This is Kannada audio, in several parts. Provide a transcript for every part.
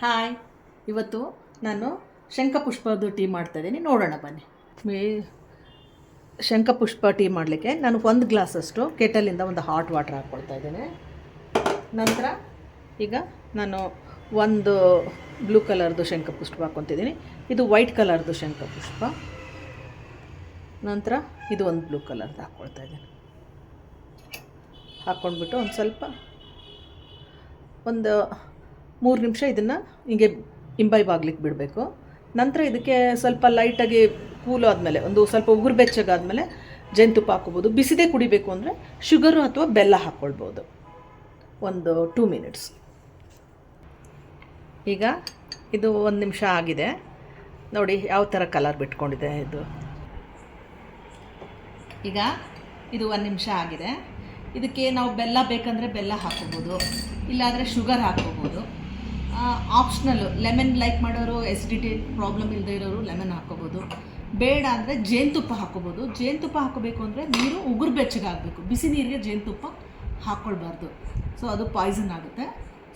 ಹಾಯ್, ಇವತ್ತು ನಾನು ಶಂಖಪುಷ್ಪದ್ದು ಟೀ ಮಾಡ್ತಾಯಿದ್ದೀನಿ, ನೋಡೋಣ ಬನ್ನಿ. ಶಂಖಪುಷ್ಪ ಟೀ ಮಾಡಲಿಕ್ಕೆ ನಾನು 1 ಗ್ಲಾಸಷ್ಟು ಕೆಟಲಿಂದ ಒಂದು ಹಾಟ್ ವಾಟರ್ ಹಾಕ್ಕೊಳ್ತಾ ಇದ್ದೇನೆ. ನಂತರ ಈಗ ನಾನು ಒಂದು ಬ್ಲೂ ಕಲರ್ದು ಶಂಖಪುಷ್ಪ ಹಾಕ್ಕೊತಿದ್ದೀನಿ, ಇದು ವೈಟ್ ಕಲರ್ದು ಶಂಖಪುಷ್ಪ. ನಂತರ ಇದು ಒಂದು ಬ್ಲೂ ಕಲರ್ದು ಹಾಕ್ಕೊಳ್ತಾ ಇದ್ದೀನಿ. ಹಾಕ್ಕೊಂಡ್ಬಿಟ್ಟು ಒಂದು ಸ್ವಲ್ಪ ಒಂದು 3 ನಿಮಿಷ ಇದನ್ನು ಹೀಗೆ ಇಂಬೈಬ್ ಆಗ್ಲಿಕ್ಕೆ ಬಿಡಬೇಕು. ನಂತರ ಇದಕ್ಕೆ ಸ್ವಲ್ಪ ಲೈಟಾಗಿ ಕೂಲ್ ಆದಮೇಲೆ, ಒಂದು ಸ್ವಲ್ಪ ಉಗುರು ಬೆಚ್ಚಗಾದಮೇಲೆ ಜೇನುತುಪ್ಪ ಹಾಕ್ಕೋಬೋದು. ಬಿಸಿದೇ ಕುಡಿಬೇಕು ಅಂದರೆ ಶುಗರು ಅಥವಾ ಬೆಲ್ಲ ಹಾಕ್ಕೊಳ್ಬೋದು. ಒಂದು 2 ಮಿನಿಟ್ಸ್. ಈಗ ಇದು 1 ನಿಮಿಷ ಆಗಿದೆ ನೋಡಿ, ಯಾವ ಥರ ಕಲರ್ ಬಿಟ್ಕೊಂಡಿದೆ ಇದು. ಈಗ ಇದು 1 ನಿಮಿಷ ಆಗಿದೆ. ಇದಕ್ಕೆ ನಾವು ಬೆಲ್ಲ ಬೇಕಂದರೆ ಬೆಲ್ಲ ಹಾಕ್ಕೋಬೋದು, ಇಲ್ಲಾದರೆ ಶುಗರ್ ಹಾಕ್ಕೋಬೋದು. ಆಪ್ಷನಲ್ಲು ಲೆಮನ್ ಲೈಕ್ ಮಾಡೋರು, ಎಸಿಡಿಟಿ ಪ್ರಾಬ್ಲಮ್ ಇಲ್ಲದೆ ಇರೋರು ಲೆಮನ್ ಹಾಕ್ಕೋಬೋದು. ಬೇಡ ಅಂದರೆ ಜೇನುತುಪ್ಪ ಹಾಕ್ಕೋಬೋದು. ಜೇನುತುಪ್ಪ ಹಾಕ್ಕೋಬೇಕು ಅಂದರೆ ನೀರು ಉಗುರು ಬೆಚ್ಚಗಾಗಬೇಕು, ಬಿಸಿ ನೀರಿಗೆ ಜೇನುತುಪ್ಪ ಹಾಕ್ಕೊಳ್ಬಾರ್ದು. ಸೊ ಅದು ಪಾಯ್ಸನ್ ಆಗುತ್ತೆ.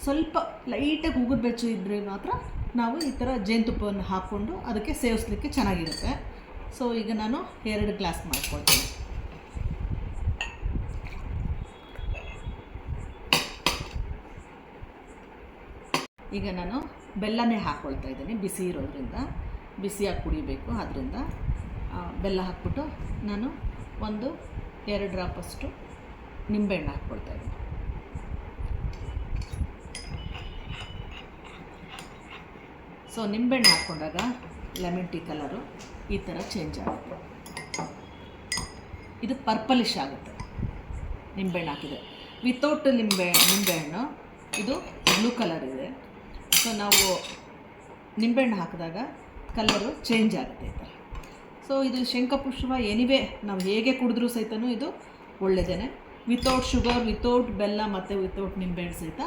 ಸ್ವಲ್ಪ ಲೈಟಾಗಿ ಉಗುರು ಬೆಚ್ಚ ಇದ್ದರೆ ಮಾತ್ರ ನಾವು ಈ ಥರ ಜೇನುತುಪ್ಪವನ್ನು ಹಾಕ್ಕೊಂಡು ಅದಕ್ಕೆ ಸೇವಿಸ್ಲಿಕ್ಕೆ ಚೆನ್ನಾಗಿರುತ್ತೆ. ಸೊ ಈಗ ನಾನು 2 ಗ್ಲಾಸ್ ಮಾಡ್ಕೊಳ್ತೀನಿ. ಈಗ ನಾನು ಬೆಲ್ಲನೇ ಹಾಕ್ಕೊಳ್ತಾ ಇದ್ದೀನಿ, ಬಿಸಿ ಇರೋದ್ರಿಂದ, ಬಿಸಿಯಾಗಿ ಕುಡಿಬೇಕು. ಆದ್ದರಿಂದ ಬೆಲ್ಲ ಹಾಕ್ಬಿಟ್ಟು ನಾನು 1-2 ಡ್ರಾಪಷ್ಟು ನಿಂಬೆಹಣ್ಣು ಹಾಕ್ಕೊಳ್ತಾ ಇದ್ದೀನಿ. ಸೊ ನಿಂಬೆಹಣ್ಣು ಹಾಕ್ಕೊಂಡಾಗ ಲೆಮನ್ ಟೀ ಕಲರು ಈ ಥರ ಚೇಂಜ್ ಆಗುತ್ತೆ. ಇದು ಪರ್ಪಲಿಶ್ ಆಗುತ್ತೆ ನಿಂಬೆಹಣ್ಣು ಹಾಕಿದೆ. ವಿತೌಟ್ ನಿಂಬೆಹಣ್ಣು ಇದು ಬ್ಲೂ ಕಲರ್ ಇದೆ. ಸೊ ನಾವು ನಿಂಬೆಹಣ್ಣು ಹಾಕಿದಾಗ ಕಲರು ಚೇಂಜ್ ಆಗುತ್ತೆ ಈ ಥರ. ಸೊ ಇದು ಶಂಖಪುಷ್ಪ ಎನಿವೇ ನಾವು ಹೇಗೆ ಕುಡಿದ್ರೂ ಸಹಿತನೂ ಇದು ಒಳ್ಳೆಯದೇ. ವಿತೌಟ್ ಶುಗರ್, ವಿತೌಟ್ ಬೆಲ್ಲ ಮತ್ತು ವಿತೌಟ್ ನಿಂಬೆಹಣ್ಣು ಸಹಿತ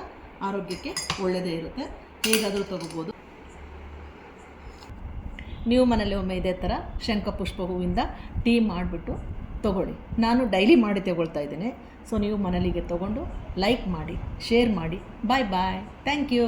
ಆರೋಗ್ಯಕ್ಕೆ ಒಳ್ಳೆಯದೇ ಇರುತ್ತೆ. ಹೇಗಾದರೂ ತೊಗೋಬೋದು. ನೀವು ಮನೇಲಿ ಒಮ್ಮೆ ಇದೇ ಥರ ಶಂಖಪುಷ್ಪ ಹೂವಿಂದ ಟೀ ಮಾಡಿಬಿಟ್ಟು ತೊಗೊಳ್ಳಿ. ನಾನು ಡೈಲಿ ಮಾಡಿ ತಗೊಳ್ತಾ ಇದ್ದೀನಿ. ಸೊ ನೀವು ಮನೇಲಿಗೆ ತೊಗೊಂಡು ಲೈಕ್ ಮಾಡಿ, ಶೇರ್ ಮಾಡಿ. Bye bye. Thank you.